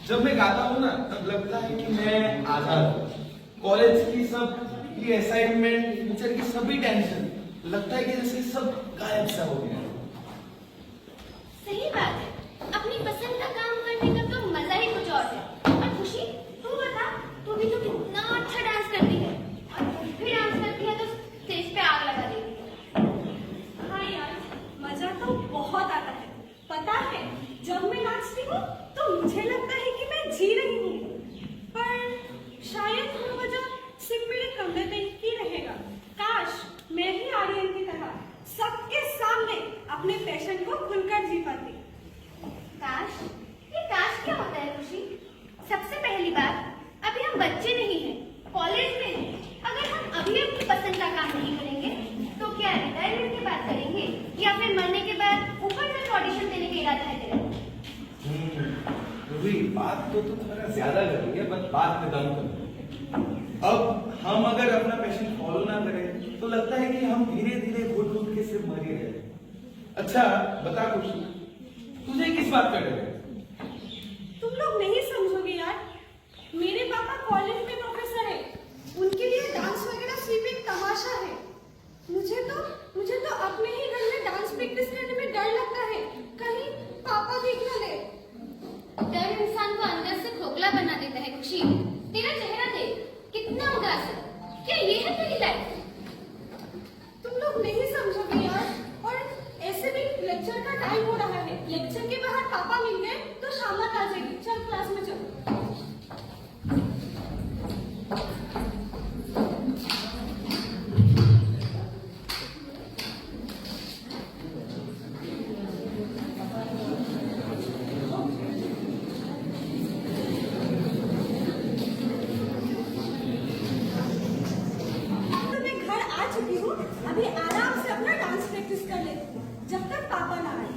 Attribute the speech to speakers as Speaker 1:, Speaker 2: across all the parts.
Speaker 1: जब मैं गाता हूँ ना तब लगता है कि मैं आजाद हूँ। कॉलेज की सब ये असाइनमेंट, फ्यूचर की सभी टेंशन, लगता है कि जैसे सब गायब सा हो गया।
Speaker 2: सही बात है, अपनी पसंद का काम करने का तो मजा ही कुछ और है। और खुशी, तू बता, तू भी तो कितना अच्छा डांस करती है, और तू भी डांस करती है तो स्टेज पे आग लगा देती है।
Speaker 3: हाँ यार, मजा तो बहुत आता है। पता है, जब मैं नाचती हूँ तो मुझे लगता है कि मैं जी रही हूँ, पर शायद हर वजह सिर्फ मेरे कमरे तक ही रहेगा। काश मैं ही आर्यन की तरह सबके सामने अपने पैशन को खुलकर जी पाती।
Speaker 2: काश? ये काश क्या होता है खुशी? सबसे पहली बात, अभी हम बच्चे नहीं हैं, कॉलेज में हैं। अगर हम अभी अपनी पसंद का काम नहीं करेंगे तो क्या रिटायरमेंट के बाद करेंगे, या फिर मरने के बाद ऊपर से ऑडिशन देने का इरादा है तेरा?
Speaker 1: बात तो थोड़ा ज्यादा करेंगे, बस बात में दम करो। अब हम अगर अपना पैशन फॉलो ना करें तो लगता है कि हम धीरे धीरे घुट घुट के सिर्फ मर ही रहे। अच्छा बता खुशी, तुझे किस बात का डर है?
Speaker 3: तुम लोग नहीं समझोगे यार, मेरे पापा कॉलेज में प्रोफेसर है, उनके लिए डांस वगैरह सिर्फ एक तमाशा है। मुझे तो अपने ही घर में डांस प्रैक्टिस करने में डर लगता है, कहीं पापा देख न ले।
Speaker 2: डर इंसान को अंदर से खोखला बना देता है खुशी। तेरा चेहरा देख, कितना उदास है। क्या ये है तेरी लाइफ?
Speaker 3: तुम लोग नहीं समझोगे यार, और ऐसे भी लेक्चर का टाइम हो रहा है। लेक्चर के बाहर पापा मिल गए तो शामत आ जाएगी। चल क्लास में चलो। अभी आराम से अपना डांस प्रैक्टिस कर ले जब तक पापा ना आए।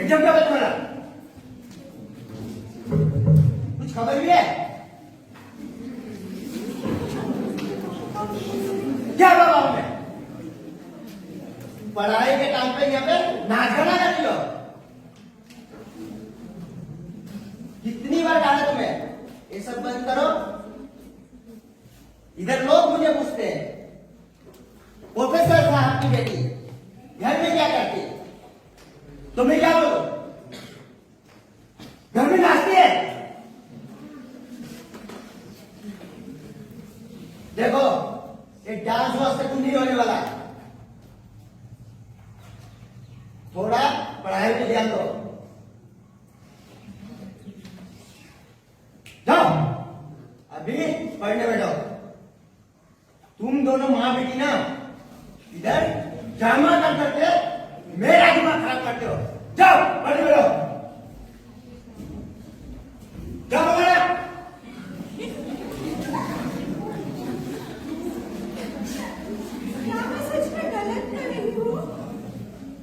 Speaker 4: एग्जाम क्या तुम्हारा? कुछ खबर भी है? क्या बाबा में पढ़ाई के टाइम पे यहाँ पे नाच गाना करती हो? कितनी बार कहा तुम्हें ये सब बंद करो? इधर लोग मुझे पूछते हैं, प्रोफेसर साहब की बेटी घर में क्या करती? तो मैं क्या बोलूं? घर में नाचती है। देखो ये डांस वास्ते कुछ नहीं होने वाला, थोड़ा पढ़ाई पे ध्यान दो। जाओ अभी पढ़ने बैठो। तुम दोनों माँ बेटी ना इधर ड्रामा कर करके मेरा दिमाग खराब करते हो। जाओ पढ़ने बैठो। जाओ मेरा।
Speaker 3: क्या मैं सच में गलत कर रही हूँ?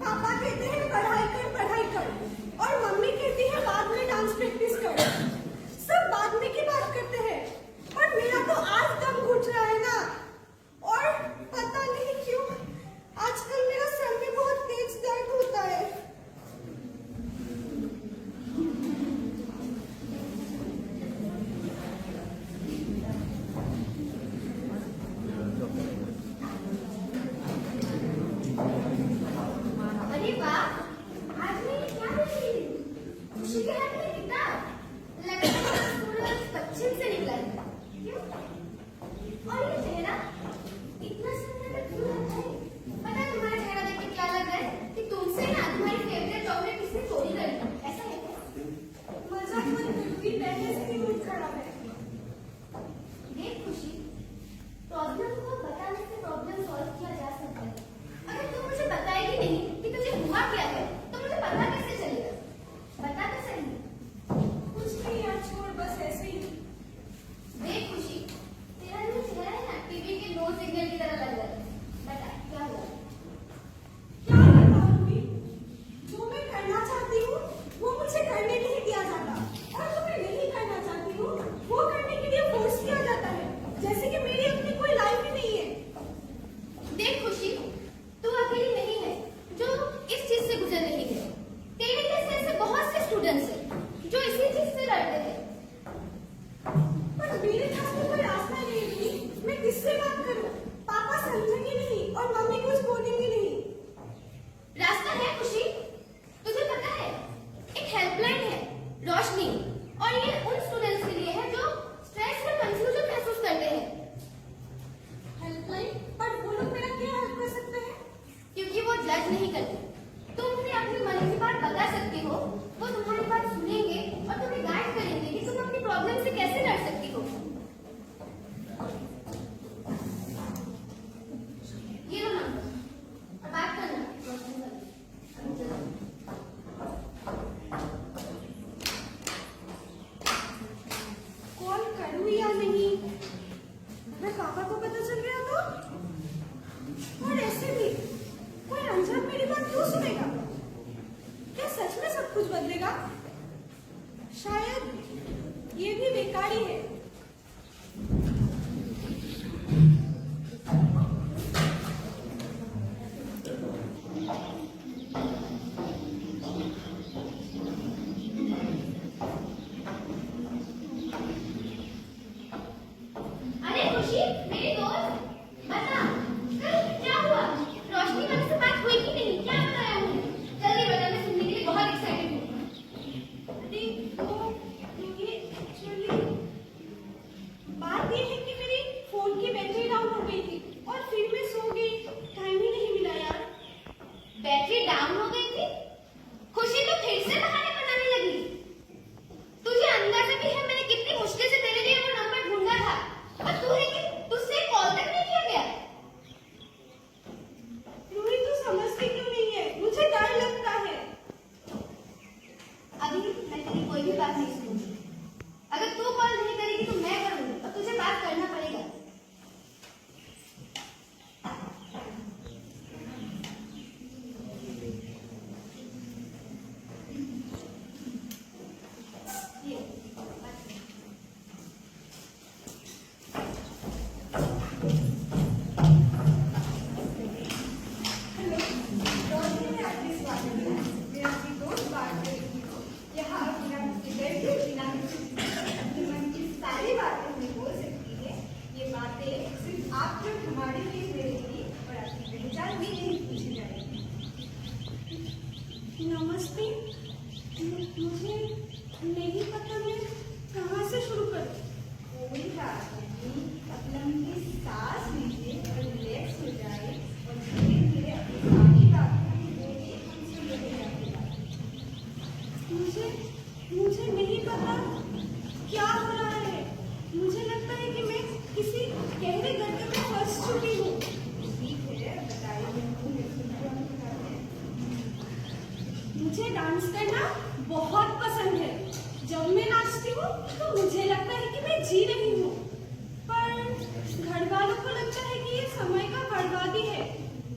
Speaker 3: पापा कहते हैं पढ़ाई कर, और मम्मी कहती है बाद में डांस प्रैक्टिस कर। सब बाद में की बात करते हैं, और मेरा तो आज दम घुट रहा है ना। और पता नहीं क्यों आजकल मेरा सर में बहुत तेज दर्द होता है।
Speaker 2: हेल्पलाइन है रोशनी, और ये उन स्टूडेंट्स के लिए है जो स्ट्रेस या कंफ्यूजन महसूस करते हैं।
Speaker 3: हेल्पलाइन? पर वो लोग मेरा क्या हेल्प कर सकते हैं?
Speaker 2: क्योंकि वो जज नहीं करते। तुम उन्हें अपनी मन की बात बता सकती हो, वो तुम्हारी बात सुनेंगे और तुम्हें गाइड करेंगे कि तुम अपनी प्रॉब्लम से कैसे लड़ सकती हो। ये लो नंबर और बात करना।
Speaker 3: कॉल करूं या नहीं? अगर पापा को पता चल गया तो? और ऐसे भी कोई अनजान मेरी बात क्यों सुनेगा? क्या सच में सब कुछ बदलेगा? शायद ये भी बेकार ही है।
Speaker 2: अरे खुशी, मेरी दोस्त, बता कल क्या हुआ? रोशनी वाली से बात हुई कि नहीं? क्या बताया उन्होंने? जल्दी बता, मैं सुनने के लिए बहुत एक्साइटेड हूँ।
Speaker 3: अरे वो ये एक्चुअली बात ये है कि मेरी फोन की बैटरी डाउन हो गई थी और फिर मैं सो गई। टाइम ही नहीं मिला यार।
Speaker 2: बैटरी डाउन हो गई थी? खुशी तो फिर से बहाने बनाने लगी। तुझे अंदाजा भी है मैंने कितनी मुश्किल से तेरे लिए वो नंबर ढूंढा था, और तू है कि तुझसे कॉल तक नहीं किया गया।
Speaker 3: रूही तू समझती क्यों नहीं है? मुझे डर लगता है।
Speaker 2: अभी मैं तेरी कोई भी बात नहीं सुनूंगी। अगर तू कॉल नहीं करेगी तो मैं करूंगी, और तुझे बात करना पड़ेगा। ये, बात कर।
Speaker 3: हेलो, रोशनी में आपकी स्वागत है। मैं आपकी दोस्त बात कर रही हूँ। यहाँ बिना किसी डर के, बिना किसी अपने मन की सारी बातें हमें बोल सकती है। ये बातें सिर्फ आप जो हमारे लिए रहेगी और आपकी पहचान भी नहीं पूछी जाएगी। नमस्ते, मुझे नहीं पता मैं कहाँ से शुरू करूँ। कोई बात नहीं, अपना लंबी सांस लीजिए और रिलैक्स हो जाए और धीरे धीरे अपनी सारी बातें बोलिए। हम सुन रहे हैं आपकी बातें। मुझे नहीं पता क्या हो रहा है। मुझे लगता है कि मैं किसी गहरे गड्ढे में फंस चुकी हूँ। ठीक है, बताइए। मुझे डांस करना बहुत पसंद है। जब मैं नाचती हूँ तो मुझे लगता है कि मैं जी रही हूँ, पर घर वालों को लगता है कि ये समय का बर्बादी है।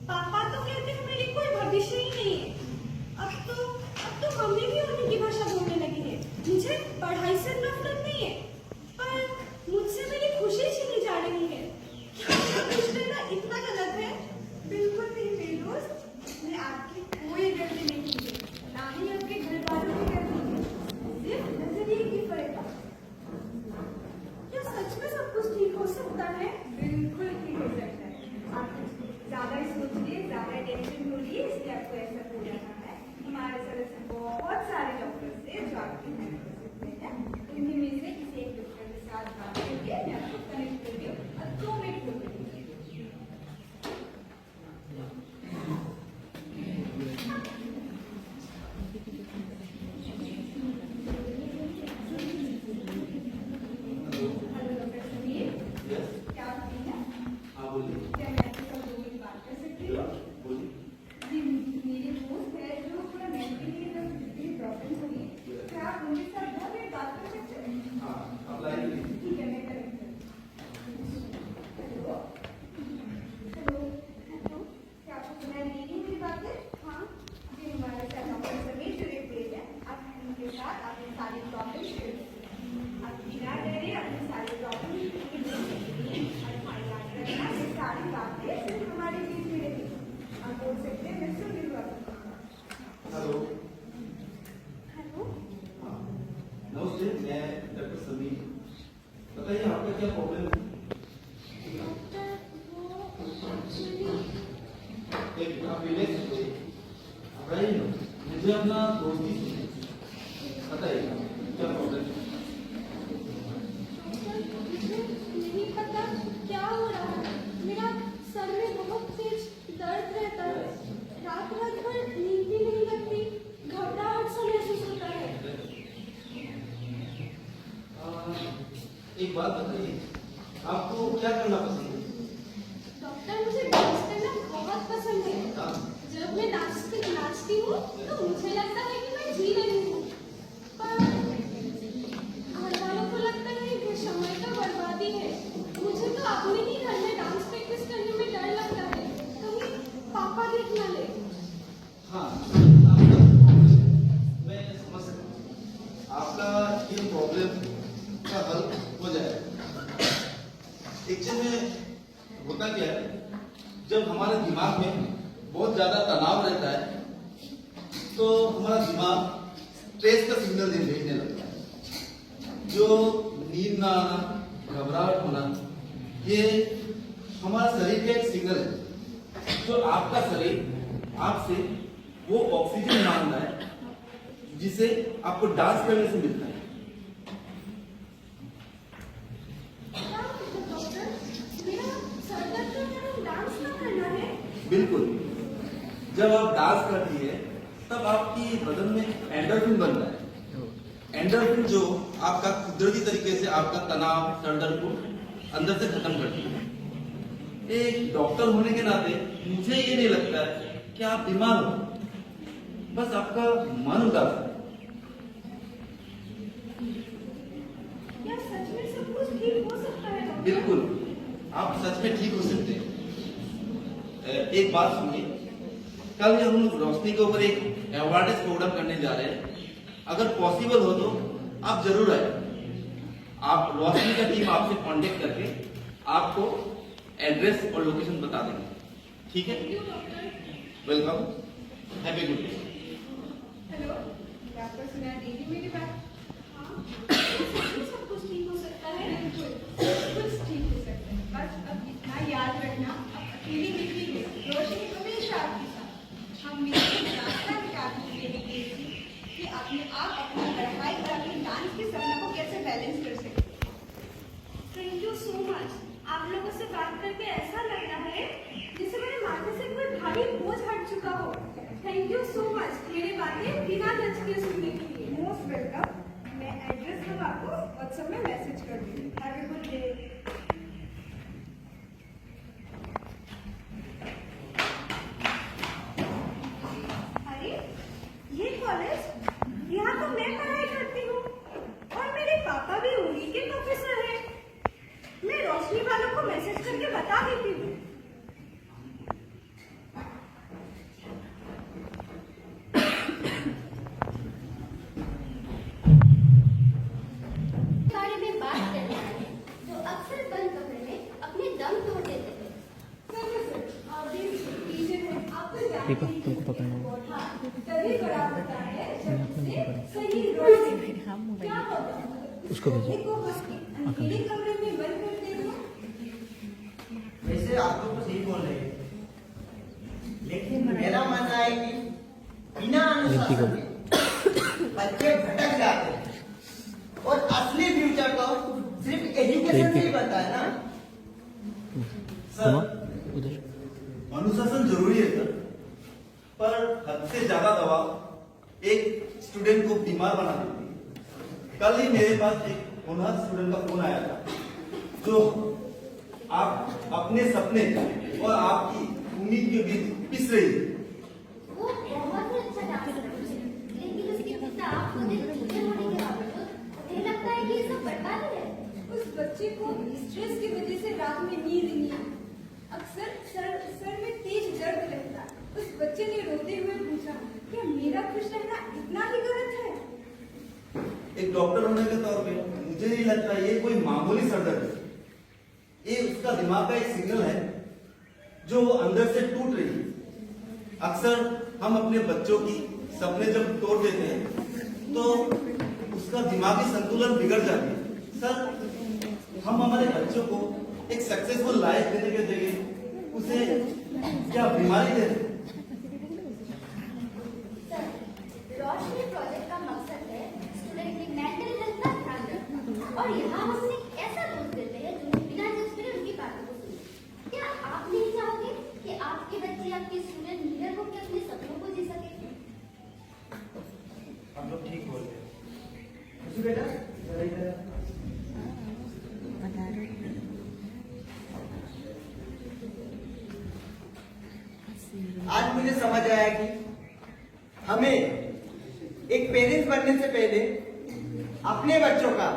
Speaker 3: पापा तो कहते हैं मेरी कोई भविष्य ही नहीं है। अब तो मम्मी भी उन्हीं की भाषा बोलने लगी है। मुझे पढ़ाई से नफरत नहीं है, पर मुझसे मेरी खुशी छीनी जा रही है। क्या मेरा खुश रहना इतना गलत है? बिल्कुल नहीं मेरी दोस्त, मैं आपकी कोई गलती नहीं की, ना ही आपके घर वालों की गलती है। सिर्फ नजरिए की फर्क है। क्या सच में सब कुछ ठीक हो सकता है? बिल्कुल ठीक हो सकता है। आप ज्यादा सोचिए, ज्यादा टेंशन हो रही है, इसलिए आपको ऐसा हो रहा है। हमारे तरफ से बहुत सारे डॉक्टर्स हैं जो आपकी हेल्प कर सकते हैं। उन्हीं में से किसी एक डॉक्टर के साथ बात करके मैं आपको कनेक्ट कर रही हूँ और 2 मिनट हो गए। हेलो डॉक्टर समीर, क्या आप फ्री हैं?
Speaker 1: हाँ बोलिए।
Speaker 3: क्या मैं आपके साथ 2 मिनट बात कर सकती हूँ?
Speaker 1: बोलिए।
Speaker 3: जी, मेरी दोस्त है जो थोड़ा मेंटली प्रॉब्लम हो रही है। क्या आप उनके साथ 2 मिनट बात कर सकते हैं?
Speaker 1: हाँ, अप्लाई कीजिए।
Speaker 3: ठीक है, मैं करेक्ट करती हूँ। हेलो, क्या आपको सुनाई दे रही है मेरी बातें? हाँ जी, हमारे साथ डॉक्टर समीर जुड़े हुए हैं। आप उनके साथ अपनी सारी प्रॉब्लम शेयर करें। आप बिना डरे अपनी सारी प्रॉब्लम और हमारी बात करना, ये सारी बातें सिर्फ हमारे बीच में रहेगी। आप बोल सकते हैं, मैं सुन रही हूँ आपकी बात।
Speaker 1: हेलो।
Speaker 3: हेलो,
Speaker 1: हाँ, नमस्ते, मैं डॉक्टर समीर। बताइए आपका क्या प्रॉब्लम है?
Speaker 3: डॉक्टर वो एक्चुअली
Speaker 1: एक आप रिलैक्स हो, घबराइए ना। मुझे अपना दोस्ती सुनिए। बताइए क्या प्रॉब्लम है?
Speaker 3: मुझे नहीं पता क्या हो रहा है। मेरा सर में बहुत तेज दर्द रहता है। रात रात भर नींद भी नहीं लगती। घबराहट सा महसूस होता है।
Speaker 1: एक बात बताइए, आपको क्या करना पसंद है?
Speaker 3: डॉक्टर, मुझे डांस करना बहुत पसंद है।
Speaker 1: हाँ।
Speaker 3: जब मैं नाचती हूँ तो मुझे लगता है कि मैं जी रही हूँ। पर घर वालों को लगता है कि समय का बर्बादी है। मुझे तो अपने ही घर में डांस प्रैक्टिस करने में डर लगता है, कहीं पापा देख ना ले।
Speaker 1: हाँ, मैं समझ सकता हूँ। आपका ये प्रॉब्लम का हल हो जाएगा। एक्चुअली में होता क्या है, जब हमारे दिमाग में बहुत ज्यादा तनाव रहता है तो हमारा दिमाग स्ट्रेस का सिग्नल भेजने लगता है। जो नींद ना आना, घबराहट होना, ये हमारा शरीर का एक सिग्नल है। जो आपका शरीर आपसे वो ऑक्सीजन मांगता है जिसे आपको डांस करने से मिलता है।
Speaker 3: डॉक्टर, मेरा सर दर्द का कारण डांस ना करना है।
Speaker 1: बिल्कुल, जब आप डांस करती है तब आपकी बदन में एंडोर्फिन बनता है। एंडोर्फिन जो आपका कुदरती तरीके से आपका तनाव, सर दर्द को अंदर से खत्म करती है। एक डॉक्टर होने के नाते मुझे ये नहीं लगता है कि आप बीमार हो, बस आपका मन उदास है।
Speaker 3: क्या सच में सब कुछ ठीक हो सकता है डॉक्टर?
Speaker 1: बिल्कुल, आप सच में ठीक हो सकते हैं। एक बात सुनिए, कल हम लोग रोशनी के ऊपर एक अवेयरनेस प्रोग्राम करने जा रहे हैं। अगर पॉसिबल हो तो आप जरूर आए। आप रोशनी का टीम आपसे कांटेक्ट करके आपको एड्रेस और लोकेशन बता देंगे। ठीक है?
Speaker 3: Thank you doctor.
Speaker 1: Welcome, have a good day.
Speaker 3: Hello, क्या आपको सुना दीदी मेरी बात? हाँ, सब कुछ ठीक हो सकता है। बिल्कुल कुछ ठीक हो सकता है। बस अब इतना याद रखना, अब अकेली नहीं है। रोशनी हमेशा आपके साथ। हम मिलकर रास्ता निकालने के लिए गए थे कि अपने आप अपनी पढ़ाई और अपने डांस के सपना को कैसे बैलेंस कर सकें। Thank you so much. आप लोगों से बात करके ऐसा लग रहा है जैसे मेरे माथे से कोई भारी बोझ हट चुका हो। थैंक यू सो मच मेरी बातें बिना जज के सुनने के लिए। Most welcome. मैं एड्रेस हम आपको व्हाट्सएप में मैसेज कर दूंगी। Have a good day. अरे, ये कॉलेज, यहाँ तो मैं पढ़ाई करती हूँ और मेरे पापा भी उन्हीं के प्रोफेसर हैं। मैं रोशनी वालों को मैसेज करके बता देती हूँ।
Speaker 2: बारे में बात करने वाले जो अक्सर बंद कमरे में अपने दम तोड़ देते थे।
Speaker 5: दीपक, तुमको पकड़ना है।
Speaker 3: तभी बड़ा होता है जब उसे सही रोशनी। क्या होता है?
Speaker 5: उसको भेजो।
Speaker 3: को बस अंधेरे कमरे में बंद कर देना।
Speaker 4: वैसे आप लोग तो सही बोल रहे हैं, लेकिन मेरा मानना है कि बिना अनुशासन के बच्चे भटक जाते हैं और असली फ्यूचर तो सिर्फ एजुकेशन से ही बनता है ना।
Speaker 1: सर,
Speaker 5: उधर
Speaker 1: अनुशासन जरूरी है सर, पर हद से ज्यादा दबाव एक स्टूडेंट को बीमार बना देती है। कल ही मेरे पास एक होनहार स्टूडेंट का फोन आया था जो आप अपने सपने और आपकी उम्मीद के बीच पिस रही है।
Speaker 2: वो बहुत ही अच्छा डांस करती है, लेकिन उसके पिता खुद एक टीचर होने के बावजूद उन्हें लगता है कि ये सब बर्बादी है।
Speaker 3: उस बच्चे को स्ट्रेस की वजह से रात में नींद नहीं आती। अक्सर सर में तेज दर्द रहता है। उस बच्चे ने रोते हुए पूछा, क्या मेरा खुश रहना इतना ही गलत है?
Speaker 1: एक डॉक्टर होने के तौर पे मुझे नहीं लगता ये कोई मामूली सरदर्द है। ये उसका दिमाग का एक सिग्नल है जो अंदर से टूट रही है। अक्सर हम अपने बच्चों की सपने जब तोड़ देते हैं तो उसका दिमागी संतुलन बिगड़ जाता है। सर, हम हमारे बच्चों को एक सक्सेसफुल लाइफ देने के जगह उसे क्या बीमारी दे रहे हैं?
Speaker 2: सर, रोशनी प्रोजेक्ट का मकसद है और यहाँ हम उन्हें ऐसा दोस्त देते हैं जो बिना जज करे उनकी बातों को सुने। क्या आप नहीं चाहोगे कि आपके बच्चे, आपके स्टूडेंट मिरर होकर अपने सपनों को जी सके?
Speaker 4: आप लोग ठीक बोल रहे हैं। खुशी बेटा, जरा इधर आ। आज मुझे समझ आया कि हमें एक पेरेंट्स बनने से पहले अपने बच्चों का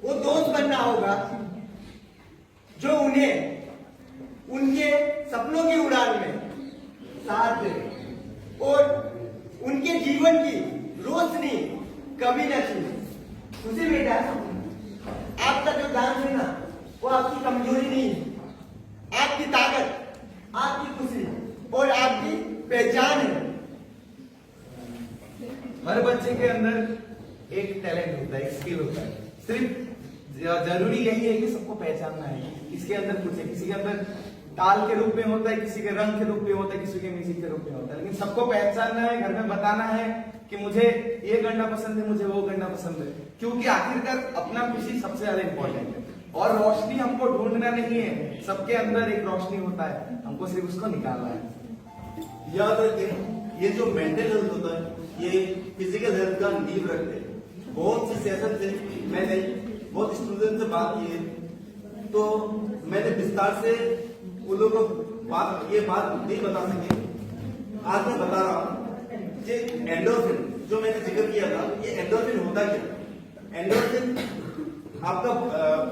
Speaker 4: वो दोस्त बनना होगा जो उन्हें उनके सपनों की उड़ान में साथ दे और उनके जीवन की रोशनी कभी न छीने। खुशी बेटा, आपका जो डांस है ना, वो आपकी कमजोरी नहीं है, आपकी ताकत, आपकी खुशी और आपकी पहचान है।
Speaker 1: हर बच्चे के अंदर एक टैलेंट होता है, एक स्किल होता है। सिर्फ जरूरी यही है कि सबको पहचानना है इसके अंदर कुछ है। किसी के अंदर ताल के रूप में होता है, किसी के रंग के रूप में होता है, किसी के म्यूजिक के रूप में होता है, लेकिन सबको पहचानना है, घर में बताना है कि मुझे ये करना पसंद है, मुझे वो करना पसंद है, क्योंकि आखिरकार अपना खुशी सबसे ज्यादा इंपॉर्टेंट है। और रोशनी हमको ढूंढना नहीं है, सबके अंदर एक रोशनी होता है, हमको सिर्फ उसको निकालना है।
Speaker 6: याद रखें, ये जो मेंटल हेल्थ होता है ये फिजिकल हेल्थ का नींव रखते हैं। बहुत से सेशन से मैंने बहुत स्टूडेंट से बात की है, तो मैंने विस्तार से उन लोगों को ये बात नहीं बता सके। आज मैं बता रहा हूँ कि एंडोर्फिन जो मैंने जिक्र किया था, ये एंडोर्फिन होता क्या? एंडोर्फिन आपका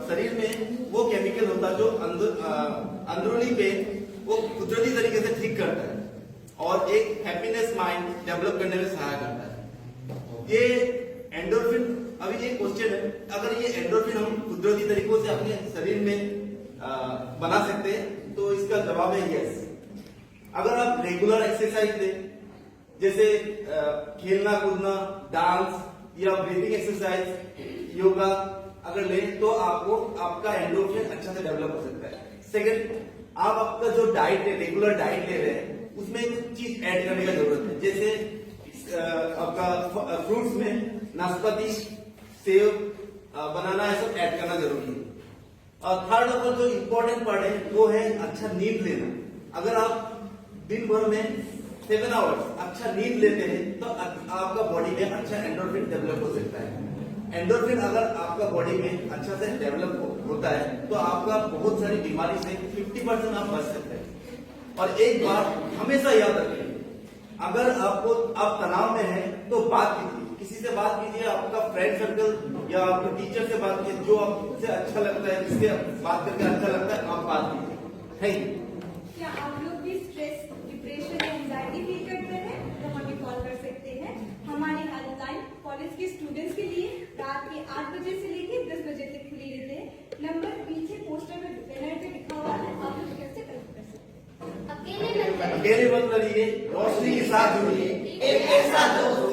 Speaker 6: शरीर में वो केमिकल होता है जो अंदरूनी पे वो कुदरती तरीके से ठीक करता है और एक हैप्पीनेस माइंड डेवलप करने में सहायता करता है। ये एंडोर्फिन, अभी ये क्वेश्चन है, अगर ये एंडोर्फिन हम कुदरती तरीकों से अपने शरीर में बना सकते हैं, तो इसका जवाब है यस। अगर आप रेगुलर एक्सरसाइज लें, जैसे खेलना कूदना, डांस या ब्रीथिंग एक्सरसाइज, योगा अगर लें, तो आपको आपका एंडोर्फिन अच्छा से डेवलप हो सकता है। सेकंड, आप आपका जो डाइट है, रेगुलर डाइट ले रहे हैं, उसमें कुछ चीज ऐड करने का जरूरत है। जैसे आपका फ्रूट्स में नाशपाती, सेब, बनाना, ये सब ऐड करना जरूरी है। और थर्ड और जो इम्पोर्टेंट पार्ट है वो है अच्छा नींद लेना। अगर आप दिन भर में 7 आवर्स अच्छा नींद लेते हैं तो आपका बॉडी में अच्छा एंडोर्फिन डेवलप हो सकता है। एंडोर्फिन अगर आपका बॉडी में अच्छा से डेवलप होता है तो आपका बहुत सारी बीमारी से 50% आप बच सकते हैं। और एक बात हमेशा याद रखें, अगर आप तनाव में हैं तो बात कीजिए, किसी से बात कीजिए, आपका फ्रेंड सर्कल या आपके टीचर से बात कीजिए, जो आपसे अच्छा लगता है, जिससे बात करके अच्छा लगता है, आप बात कीजिए। Thank you.
Speaker 3: क्या आप लोग भी स्ट्रेस, डिप्रेशन या एंजाइटी फील करते हैं तो हमें कॉल कर सकते हैं। हमारी हेल्पलाइन कॉलेज के स्टूडेंट्स के लिए रात के 8 बजे से लेकर 10 बजे तक खुली रहते हैं। नंबर पीछे पोस्टर में बैनर पे लिखा हुआ है, आप लोग कैसे कनेक्ट कर सकते हैं।
Speaker 2: अकेले मत रहिए,
Speaker 6: अकेले मत रहिए, रोशनी के साथ जुड़िए, एक ऐसा दोस्त